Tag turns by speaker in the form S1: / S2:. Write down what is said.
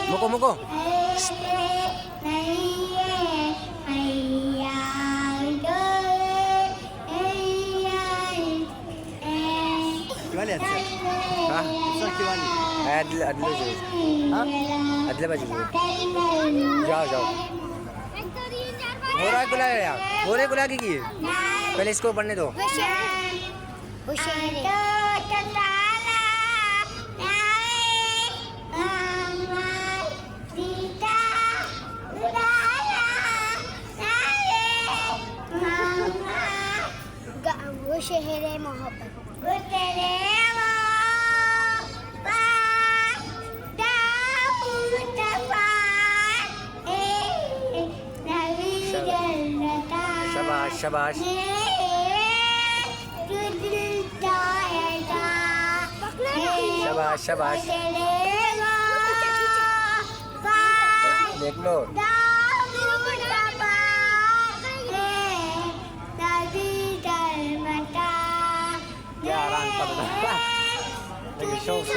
S1: मुको मुको हाँ अदले बाजू जाओ जाओ हो रहा है गुला यार हो रहे गुला की पहले इसको पढ़ने दो
S2: वो शहरे मोहब्बत
S1: शाबाश शाबाश शाबाश शाबाश देख लो क्या आराम कर रहा है शौक से